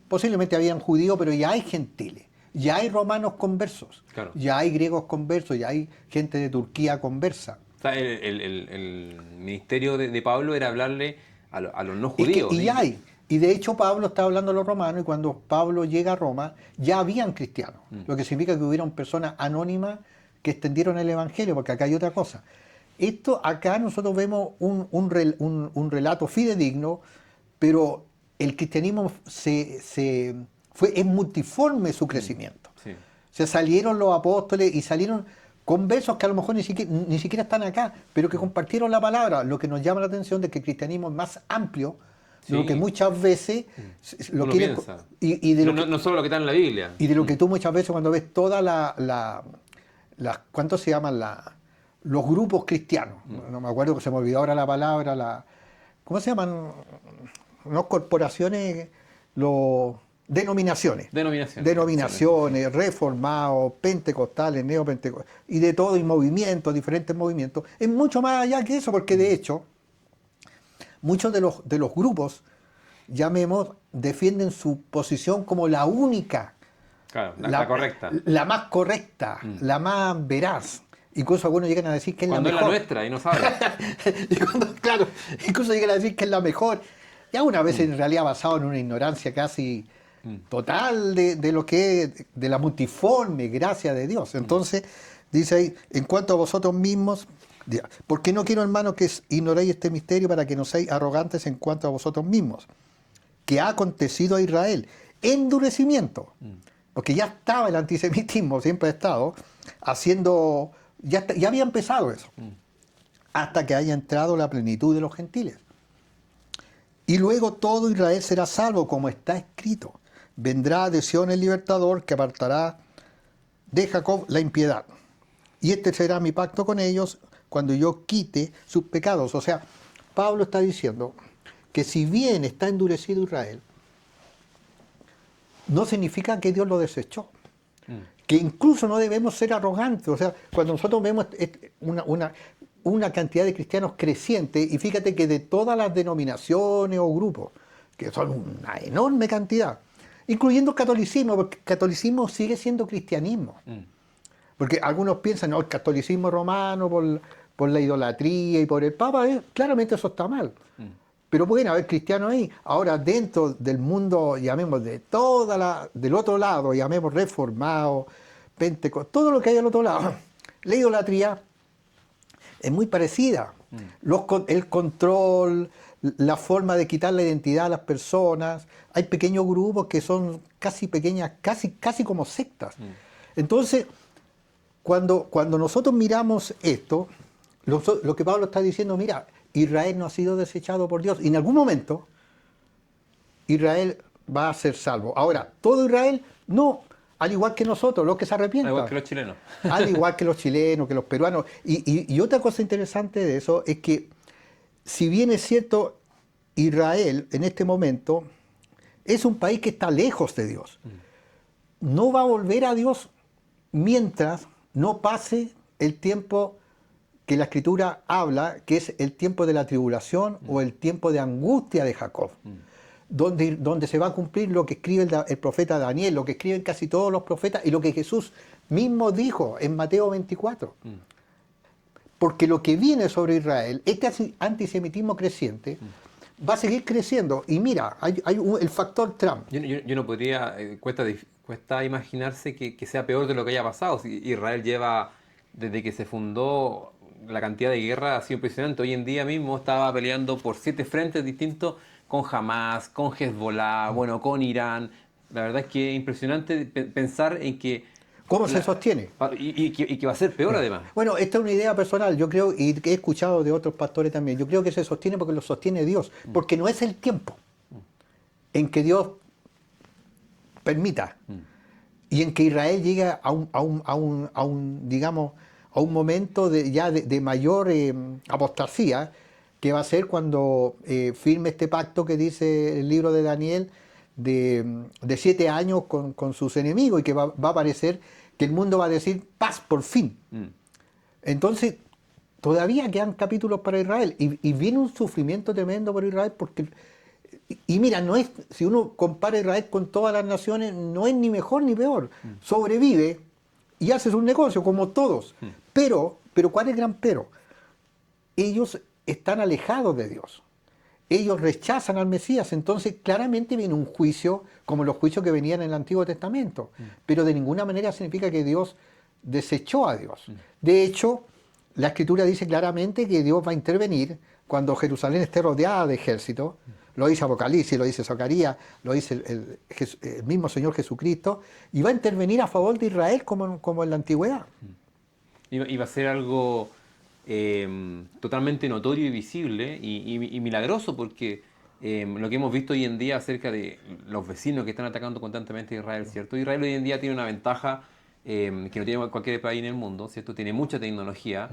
Posiblemente habían judíos, pero ya hay gentiles. Ya hay romanos conversos. Claro. Ya hay griegos conversos. Ya hay gente de Turquía conversa. O sea, el ministerio de Pablo era hablarle a los no judíos. Y ya hay. Y de hecho Pablo está hablando a los romanos, y cuando Pablo llega a Roma ya habían cristianos. Lo que significa que hubieron personas anónimas que extendieron el evangelio, porque acá hay otra cosa. Acá nosotros vemos un relato fidedigno, pero el cristianismo es multiforme su crecimiento. Sí. Se salieron los apóstoles y salieron conversos que a lo mejor ni siquiera están acá, pero que compartieron la palabra. Lo que nos llama la atención de que el cristianismo es más amplio de lo que muchas veces lo quieren, piensa. no solo lo que está en la Biblia. Y de lo que tú muchas veces cuando ves toda ¿cuánto se llaman los grupos cristianos? No me acuerdo, que se me olvidó ahora la palabra, ¿cómo se llaman? No corporaciones, denominaciones. Denominaciones, reformados, pentecostales, neopentecostales, y de todo, y movimientos, diferentes movimientos. Es mucho más allá que eso, porque de hecho, muchos de los grupos, defienden su posición como la única, claro, la correcta. La más correcta, la más veraz. Incluso algunos llegan a decir que es cuando la mejor. Es la nuestra y no sabe. Claro, incluso llegan a decir que es la mejor. Ya una vez en realidad basado en una ignorancia casi total de lo que es, de la multiforme gracia de Dios. Entonces, dice ahí, en cuanto a vosotros mismos, porque no quiero, hermanos, que ignoréis este misterio, para que no seáis arrogantes en cuanto a vosotros mismos, que ha acontecido a Israel endurecimiento, porque ya estaba el antisemitismo, siempre ha estado haciendo, ya había empezado eso, hasta que haya entrado la plenitud de los gentiles. Y luego todo Israel será salvo, como está escrito: vendrá de Sión el libertador, que apartará de Jacob la impiedad. Y este será mi pacto con ellos, cuando yo quite sus pecados. O sea, Pablo está diciendo que si bien está endurecido Israel, no significa que Dios lo desechó. Que incluso no debemos ser arrogantes. O sea, cuando nosotros vemos una cantidad de cristianos creciente, y fíjate que de todas las denominaciones o grupos, que son una enorme cantidad, incluyendo el catolicismo, porque el catolicismo sigue siendo cristianismo. Porque algunos piensan, no, el catolicismo romano por la idolatría y por el Papa, claramente eso está mal. Pero pueden haber cristianos ahí. Ahora, dentro del mundo, llamemos del otro lado, llamemos reformado, pentecostal, todo lo que hay al otro lado, la idolatría es muy parecida. El control, la forma de quitar la identidad a las personas. Hay pequeños grupos que son casi pequeñas, casi como sectas. Entonces, cuando nosotros miramos esto, lo que Pablo está diciendo, mira, Israel no ha sido desechado por Dios. Y en algún momento, Israel va a ser salvo. Ahora, todo Israel, no, al igual que nosotros, los que se arrepientan. Al igual que los chilenos. Al igual que los chilenos, que los peruanos. Y otra cosa interesante de eso es que, si bien es cierto, Israel en este momento es un país que está lejos de Dios. No va a volver a Dios mientras no pase el tiempo que la Escritura habla, que es el tiempo de la tribulación o el tiempo de angustia de Jacob, donde se va a cumplir lo que escribe el profeta Daniel, lo que escriben casi todos los profetas y lo que Jesús mismo dijo en Mateo 24. Porque lo que viene sobre Israel, este antisemitismo creciente, va a seguir creciendo. Y mira, hay el factor Trump. Yo no podría, cuesta imaginarse que sea peor de lo que haya pasado. Si Israel lleva, desde que se fundó, la cantidad de guerra ha sido impresionante. Hoy en día mismo estaba peleando por 7 frentes distintos, con Hamas, con Hezbollah, con Irán. La verdad es que es impresionante pensar en que... ¿Cómo se sostiene? Y que va a ser peor además. Bueno, esta es una idea personal, yo creo, y que he escuchado de otros pastores también. Yo creo que se sostiene porque lo sostiene Dios, porque no es el tiempo en que Dios permita. Y en que Israel llegue digamos, a un momento de mayor apostasía, que va a ser cuando firme este pacto que dice el libro de Daniel de 7 años con sus enemigos, y que va a parecer que el mundo va a decir paz por fin. Entonces, todavía quedan capítulos para Israel, y viene un sufrimiento tremendo por Israel, porque, y mira, no es, si uno compara Israel con todas las naciones, no es ni mejor ni peor. Sobrevive y hace sus negocios, como todos. Pero, ¿cuál es el gran pero? Ellos están alejados de Dios. Ellos rechazan al Mesías, entonces claramente viene un juicio, como los juicios que venían en el Antiguo Testamento, pero de ninguna manera significa que Dios desechó a Dios. De hecho, la Escritura dice claramente que Dios va a intervenir cuando Jerusalén esté rodeada de ejércitos. Lo dice Apocalipsis, lo dice Zacarías, lo dice el mismo Señor Jesucristo, y va a intervenir a favor de Israel como en la antigüedad. Y va a ser algo totalmente notorio y visible y milagroso, porque lo que hemos visto hoy en día acerca de los vecinos que están atacando constantemente a Israel, ¿cierto? Israel hoy en día tiene una ventaja que no tiene cualquier país en el mundo, ¿cierto? Tiene mucha tecnología,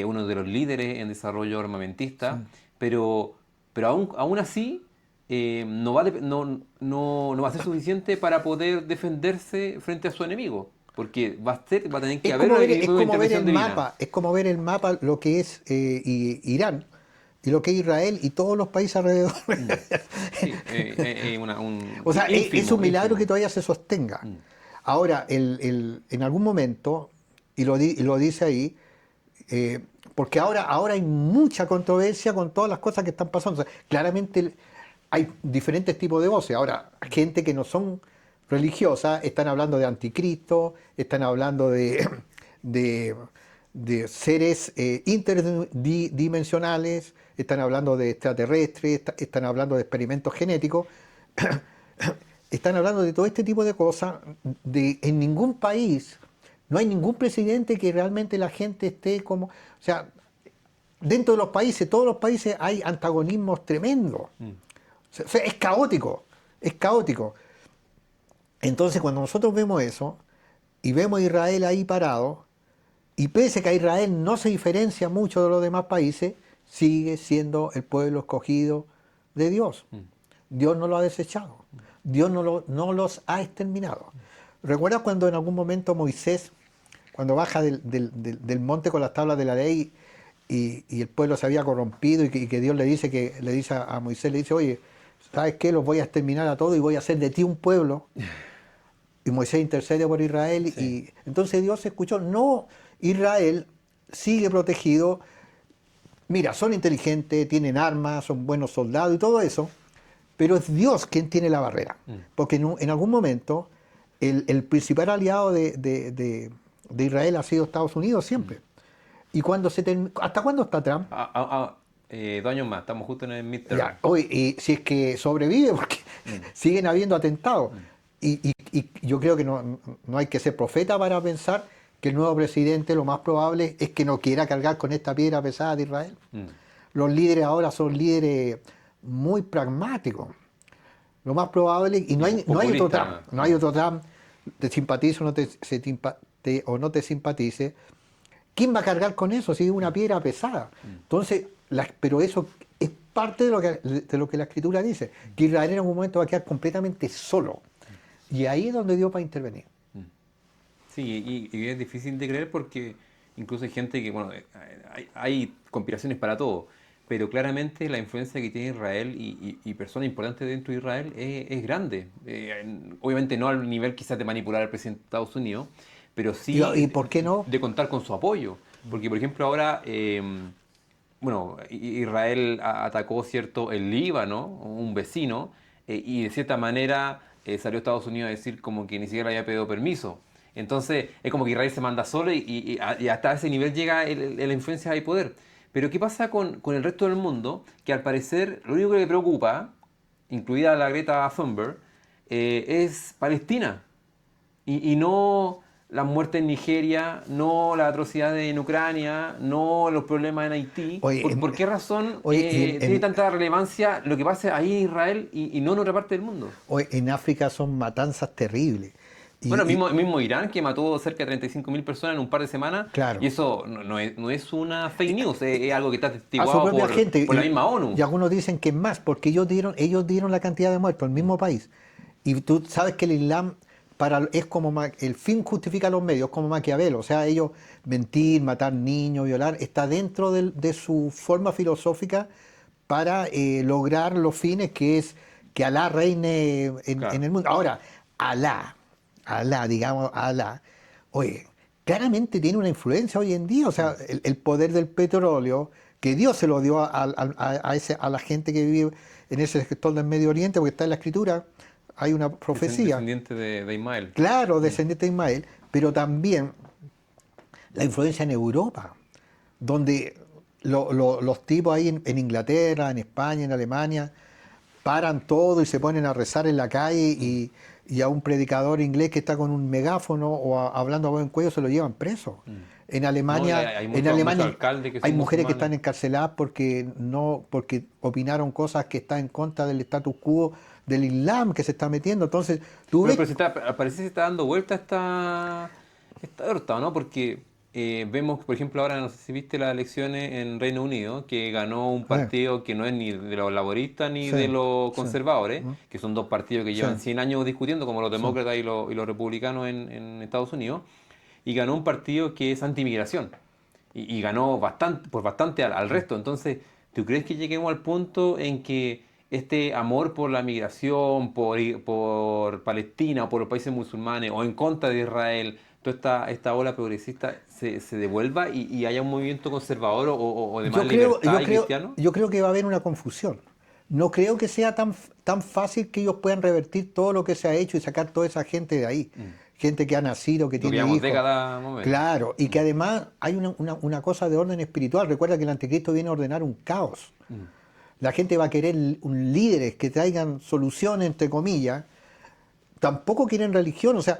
uno de los líderes en desarrollo armamentista, pero aún así no va a ser suficiente para poder defenderse frente a su enemigo. Porque va a tener que haber una intervención divina. Es como ver el mapa, lo que es Irán, y lo que es Israel y todos los países alrededor. Sí, O sea, es un milagro ínfimo. que todavía se sostenga. Ahora, en algún momento, y lo dice ahí, porque ahora hay mucha controversia con todas las cosas que están pasando. O sea, claramente hay diferentes tipos de voces. Ahora, gente que no son religiosas están hablando de anticristo, están hablando de, de seres interdimensionales, están hablando de extraterrestres, están hablando de experimentos genéticos, están hablando de todo este tipo de cosas. En ningún país no hay ningún presidente que realmente la gente esté como... O sea, dentro de los países, todos los países hay antagonismos tremendos. O sea, es caótico, es caótico. Entonces, cuando nosotros vemos eso, y vemos a Israel ahí parado, y pese que a Israel no se diferencia mucho de los demás países, sigue siendo el pueblo escogido de Dios. Dios no lo ha desechado. Dios no los ha exterminado. ¿Recuerdas cuando en algún momento Moisés, cuando baja del monte con las tablas de la ley, y el pueblo se había corrompido, y que Dios le dice a Moisés, le dice, oye, ¿sabes qué? Los voy a exterminar a todos y voy a hacer de ti un pueblo. Y Moisés intercede por Israel, Sí. y entonces Dios escuchó. No, Israel sigue protegido. Mira, son inteligentes, tienen armas, son buenos soldados y todo eso, pero es Dios quien tiene la barrera. Porque en algún momento el principal aliado de Israel ha sido Estados Unidos siempre. Y ¿hasta cuándo está Trump? 2 años más, estamos justo en el midterm. Ya, hoy, y si es que sobrevive, porque siguen habiendo atentados. Y yo creo que no hay que ser profeta para pensar que el nuevo presidente lo más probable es que no quiera cargar con esta piedra pesada de Israel. Los líderes ahora son líderes muy pragmáticos. Lo más probable, y no hay otro Trump, no hay otro Trump, te simpatice o no te simpatice. ¿Quién va a cargar con eso si es una piedra pesada? Entonces, pero eso es parte de lo que la Escritura dice, que Israel en algún momento va a quedar completamente solo. Y ahí es donde Dios va a intervenir. Sí, y es difícil de creer porque incluso hay gente que, bueno, hay conspiraciones para todo, pero claramente la influencia que tiene Israel y personas importantes dentro de Israel es grande. Obviamente no al nivel quizás de manipular al presidente de Estados Unidos, pero sí ¿Y por qué no? de contar con su apoyo. Porque, por ejemplo, ahora, bueno, Israel atacó, ¿cierto?, el Líbano, un vecino, y de cierta manera salió Estados Unidos a decir como que ni siquiera había pedido permiso. Entonces, es como que Israel se manda solo y hasta ese nivel llega la influencia y poder. Pero, ¿qué pasa con el resto del mundo? Que al parecer lo único que le preocupa, incluida la Greta Thunberg, es Palestina. Y no las muertes en Nigeria, no las atrocidades en Ucrania, no los problemas en Haití. Oye, ¿Por qué razón oye, tiene tanta relevancia lo que pasa ahí en Israel y no en otra parte del mundo? hoy en África son matanzas terribles. Bueno, Y, el mismo Irán que mató cerca de 35.000 personas en un par de semanas, y claro, eso no es una fake news, es algo que está a su atestiguado propia gente. por la misma ONU. Y algunos dicen que es más, porque ellos dieron la cantidad de muertos, el mismo país. Y tú sabes que el Islam es como el fin justifica los medios, como Maquiavelo. O sea, ellos mentir, matar niños, violar, está dentro de su forma filosófica para lograr los fines que es que Alá reine en Claro. el mundo. Ahora, digamos, Alá, oye, claramente tiene una influencia hoy en día, o sea, el poder del petróleo, que Dios se lo dio a la gente que vive en ese sector del Medio Oriente, porque está en la Escritura, hay una profecía, Descendiente de Ismael. claro, descendiente de Ismael, pero también la influencia en Europa, donde los tipos ahí en Inglaterra, en España, en Alemania, paran todo y se ponen a rezar en la calle y a un predicador inglés que está con un megáfono o hablando a buen cuello se lo llevan preso. En No, y Alemania, hay en muchos Alemania alcaldes que hay son mujeres que musulmanes. están encarceladas porque opinaron cosas que están en contra del status quo del Islam que se está metiendo. Entonces, tú Bueno, ves, pero parece que se está dando vuelta esta torta, ¿no? Porque vemos, por ejemplo, ahora, no sé si viste las elecciones en Reino Unido, que ganó un eh, partido que no es ni de los laboristas ni sí, de los sí, conservadores, que son dos partidos que sí, llevan 100 años discutiendo, como los sí. demócratas y los republicanos en Estados Unidos, y ganó un partido que es anti-inmigración. Y ganó bastante, por bastante al resto. Entonces, ¿tú crees que lleguemos al punto en que este amor por la migración, por Palestina o por los países musulmanes o en contra de Israel, toda esta ola progresista se devuelva y haya un movimiento conservador o de más libertad y cristiano? Yo creo que va a haber una confusión. No creo que sea tan fácil que ellos puedan revertir todo lo que se ha hecho y sacar toda esa gente de ahí. Mm. Gente que ha nacido, que Lo que tiene llevamos hijos. décadas moviendo. Claro, y que Mm. además hay una cosa de orden espiritual. Recuerda que el anticristo viene a ordenar un caos. Mm. La gente va a querer un líderes que traigan soluciones, entre comillas. Tampoco quieren religión. O sea,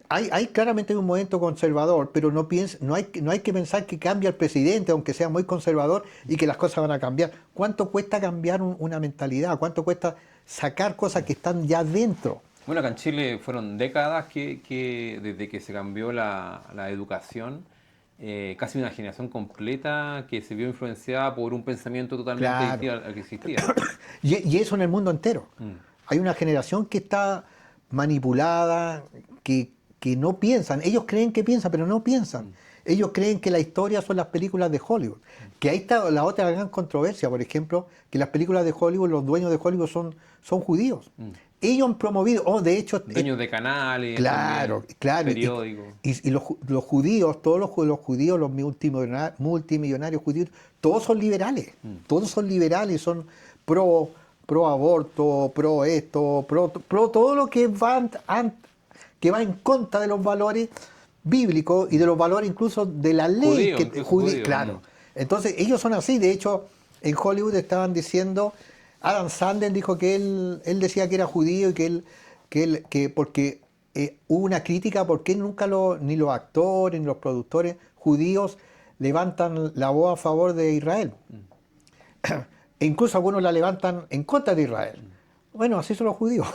hay claramente un movimiento conservador, pero no hay que pensar que cambia el presidente, aunque sea muy conservador, y que las cosas van a cambiar. ¿Cuánto cuesta cambiar una mentalidad? ¿Cuánto cuesta sacar cosas que están ya dentro? Bueno, acá en Chile fueron décadas que desde que se cambió la educación, casi una generación completa que se vio influenciada por un pensamiento totalmente Claro. distinto al que existía. Y eso en el mundo entero. Mm. Hay una generación que está manipulada, que no piensan. Ellos creen que piensan, pero no piensan. Ellos creen que la historia son las películas de Hollywood. Que ahí está la otra gran controversia, por ejemplo, que las películas de Hollywood, los dueños de Hollywood son judíos. Ellos han promovido, de hecho, Dueños de canales claro, también, claro. periódicos. Y los judíos, todos los judíos, los multimillonarios judíos, todos son liberales. Todos son liberales, son pro aborto, pro esto, pro todo lo que que va en contra de los valores bíblicos y de los valores incluso de la ley Judíos, incluso judíos. claro. Entonces ellos son así. De hecho, en Hollywood estaban diciendo, Adam Sandler dijo que él decía que era judío y que porque hubo una crítica porque nunca ni los actores ni los productores judíos levantan la voz a favor de Israel. E incluso algunos la levantan en contra de Israel. Bueno, así son los judíos.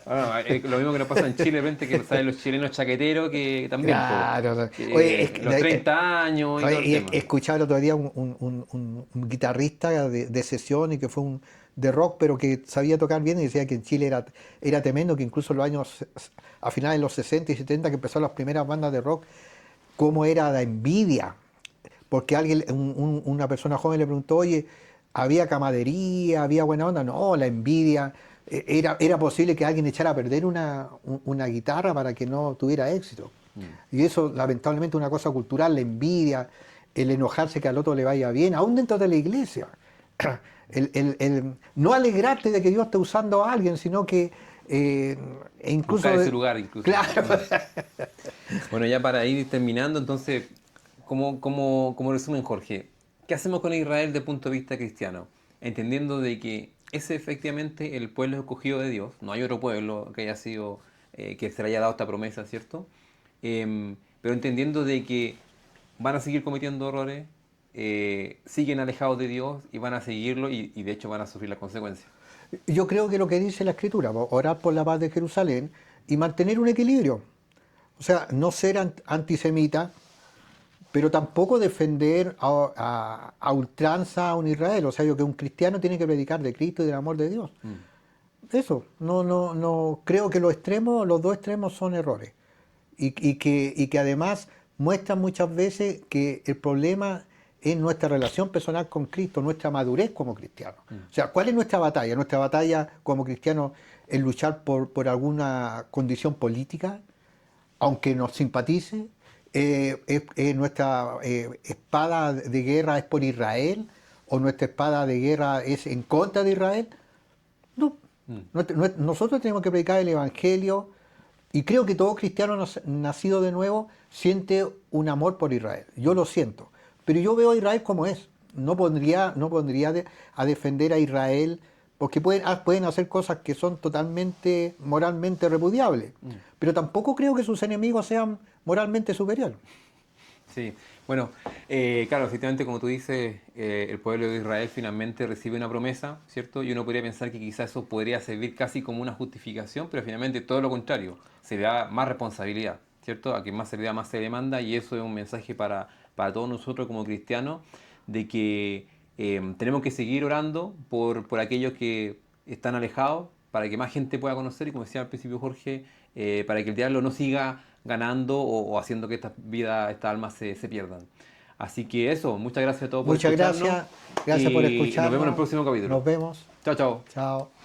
Bueno, lo mismo que nos pasa en Chile, de repente, que saben los chilenos chaqueteros que también, Claro. Oye, que los 30 años y todo el oye, tema. he escuchado el otro día un guitarrista de sesión y que fue de rock, pero que sabía tocar bien y decía que en Chile era tremendo, que incluso en los años, a finales de los 60 y 70, que empezaron las primeras bandas de rock, cómo era la envidia. Porque una persona joven le preguntó, oye, ¿había camaradería, había buena onda? No, la envidia. Era posible que alguien echara a perder una guitarra para que no tuviera éxito. Y eso, lamentablemente, es una cosa cultural, la envidia, el enojarse que al otro le vaya bien, aún dentro de la iglesia. El no alegrarte de que Dios esté usando a alguien, sino que incluso... Buscar ese lugar, incluso. Claro. Bueno, ya para ir terminando, entonces, como resumen, Jorge, ¿qué hacemos con Israel desde el punto de vista cristiano? Entendiendo de que es efectivamente el pueblo escogido de Dios, no hay otro pueblo que haya sido, que se le haya dado esta promesa, ¿cierto? pero entendiendo de que van a seguir cometiendo errores, siguen alejados de Dios y van a seguirlo y de hecho van a sufrir las consecuencias. Yo creo que lo que dice la Escritura, orar por la paz de Jerusalén y mantener un equilibrio. O sea, no ser antisemita, pero tampoco defender a ultranza a un Israel. O sea, yo que un cristiano tiene que predicar de Cristo y del amor de Dios. Eso, no creo que los dos extremos son errores. Y que además muestran muchas veces que el problema es nuestra relación personal con Cristo, nuestra madurez como cristianos. O sea, ¿cuál es nuestra batalla? Nuestra batalla como cristianos es luchar por alguna condición política, aunque nos simpatice. Nuestra espada de guerra es por Israel, o nuestra espada de guerra es en contra de Israel. No. Nosotros tenemos que predicar el Evangelio, y creo que todo cristiano nacido de nuevo siente un amor por Israel. Yo lo siento, pero yo veo a Israel como es. No pondría a defender a Israel, porque pueden hacer cosas que son totalmente moralmente repudiables, pero tampoco creo que sus enemigos sean moralmente superiores. Sí, bueno, claro, efectivamente, como tú dices, el pueblo de Israel finalmente recibe una promesa, ¿cierto? Y uno podría pensar que quizás eso podría servir casi como una justificación, pero finalmente todo lo contrario, se le da más responsabilidad, ¿cierto? A quien más se le da, más se le demanda, y eso es un mensaje para todos nosotros como cristianos, de que tenemos que seguir orando por aquellos que están alejados, para que más gente pueda conocer, y como decía al principio Jorge, para que el diablo no siga ganando o haciendo que estas vidas, estas almas se pierdan. Así que eso, muchas gracias a todos por Muchas escucharnos. gracias por Y escucharnos. nos vemos en el próximo capítulo. Nos vemos. Chao, chao. Chao.